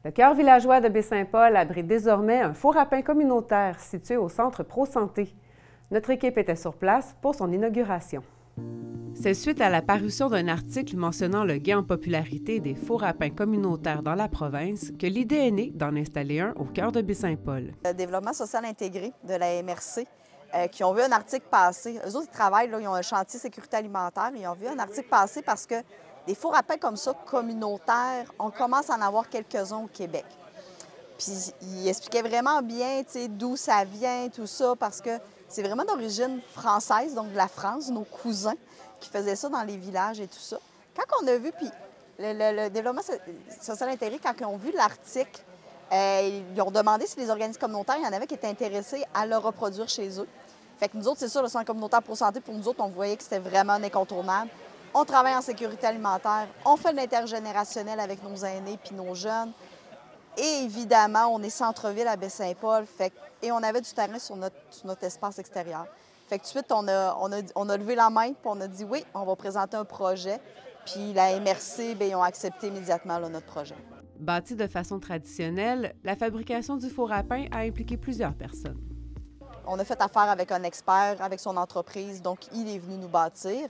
Le cœur villageois de Baie-Saint-Paul abrite désormais un four à pain communautaire situé au centre Pro-Santé. Notre équipe était sur place pour son inauguration. C'est suite à la parution d'un article mentionnant le gain en popularité des fours à pain communautaires dans la province que l'idée est née d'en installer un au cœur de Baie-Saint-Paul. Le développement social intégré de la MRC, qui ont vu un article passer. Eux autres, ils travaillent, là, ils ont un chantier sécurité alimentaire. Ils ont vu un article passer parce que des fours à pain comme ça, communautaires, on commence à en avoir quelques-uns au Québec. Puis ils expliquaient vraiment bien d'où ça vient, tout ça, parce que c'est vraiment d'origine française, donc de la France, nos cousins qui faisaient ça dans les villages et tout ça. Quand on a vu, puis le développement social intégré, quand ils ont vu l'article, ils ont demandé si les organismes communautaires, il y en avait qui étaient intéressés à le reproduire chez eux. Fait que nous autres, c'est sûr, le Centre communautaire Pro-Santé, pour nous autres, on voyait que c'était vraiment un incontournable. On travaille en sécurité alimentaire, on fait de l'intergénérationnel avec nos aînés puis nos jeunes. Et évidemment, on est centre-ville à Baie-Saint-Paul, et on avait du terrain sur notre espace extérieur. Fait que tout de suite, on a levé la main, puis on a dit oui, on va présenter un projet. Puis la MRC, bien, ils ont accepté immédiatement là, notre projet. Bâti de façon traditionnelle, la fabrication du four à pain a impliqué plusieurs personnes. On a fait affaire avec un expert, avec son entreprise, donc il est venu nous bâtir.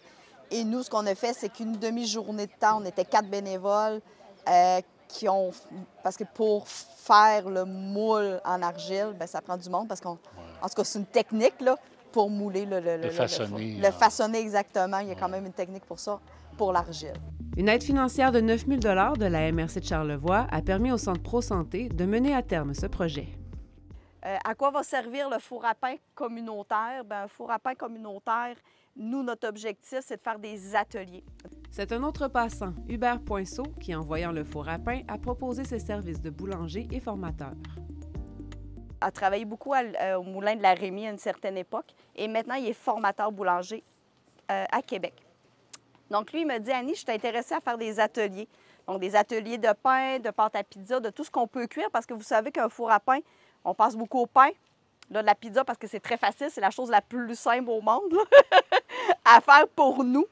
Et nous, ce qu'on a fait, c'est qu'une demi-journée de temps, on était 4 bénévoles parce que pour faire le moule en argile, bien, ça prend du monde parce qu'en tout cas, c'est une technique là, pour mouler le façonner. Le façonner exactement. Il y a quand même une technique pour ça, pour l'argile. Une aide financière de 9 000 $ de la MRC de Charlevoix a permis au Centre Pro-Santé de mener à terme ce projet. À quoi va servir le four à pain communautaire? Bien, un four à pain communautaire, nous, notre objectif, c'est de faire des ateliers. C'est un autre passant, Hubert Poinceau, qui, en voyant le four à pain, a proposé ses services de boulanger et formateur. Il a travaillé beaucoup au Moulin de la Rémy à une certaine époque et maintenant, il est formateur boulanger à Québec. Donc, lui, il m'a dit, Annie, je suis intéressée à faire des ateliers. Donc, des ateliers de pain, de pâte à pizza, de tout ce qu'on peut cuire parce que vous savez qu'un four à pain, on passe beaucoup au pain. Là, de la pizza, parce que c'est très facile, c'est la chose la plus simple au monde là, à faire pour nous.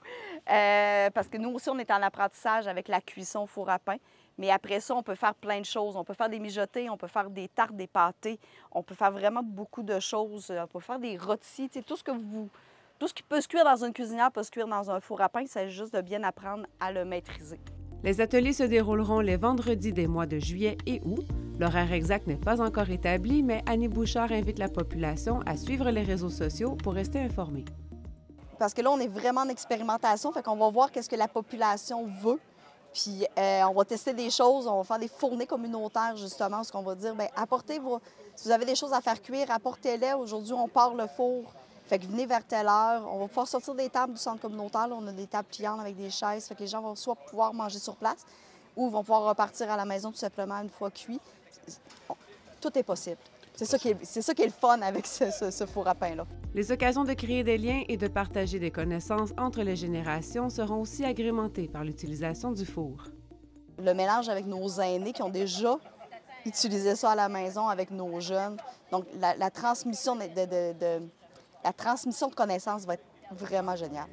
Parce que nous aussi, on est en apprentissage avec la cuisson au four à pain. Mais après ça, on peut faire plein de choses. On peut faire des mijotés, on peut faire des tartes, des pâtés. On peut faire vraiment beaucoup de choses. On peut faire des rôtis. Tout ce qui peut se cuire dans une cuisinière peut se cuire dans un four à pain. Il s'agit juste de bien apprendre à le maîtriser. Les ateliers se dérouleront les vendredis des mois de juillet et août. L'horaire exact n'est pas encore établi, mais Annie Bouchard invite la population à suivre les réseaux sociaux pour rester informée. Parce que là, on est vraiment en expérimentation, fait qu'on va voir qu'est-ce que la population veut. Puis on va tester des choses, on va faire des fournées communautaires, justement, ce qu'on va dire, bien, si vous avez des choses à faire cuire, apportez-les. Aujourd'hui, on part le four. Fait que venez vers telle heure. On va pouvoir sortir des tables du centre communautaire. Là, on a des tables pliantes avec des chaises. Fait que les gens vont soit pouvoir manger sur place ou vont pouvoir repartir à la maison tout simplement une fois cuit. Tout est possible. C'est ça qui est le fun avec ce four à pain-là. Les occasions de créer des liens et de partager des connaissances entre les générations seront aussi agrémentées par l'utilisation du four. Le mélange avec nos aînés qui ont déjà utilisé ça à la maison avec nos jeunes. Donc, la transmission de connaissances va être vraiment géniale.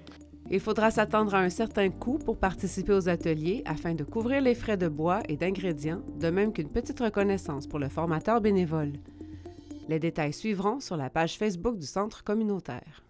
Il faudra s'attendre à un certain coût pour participer aux ateliers afin de couvrir les frais de bois et d'ingrédients, de même qu'une petite reconnaissance pour le formateur bénévole. Les détails suivront sur la page Facebook du Centre communautaire.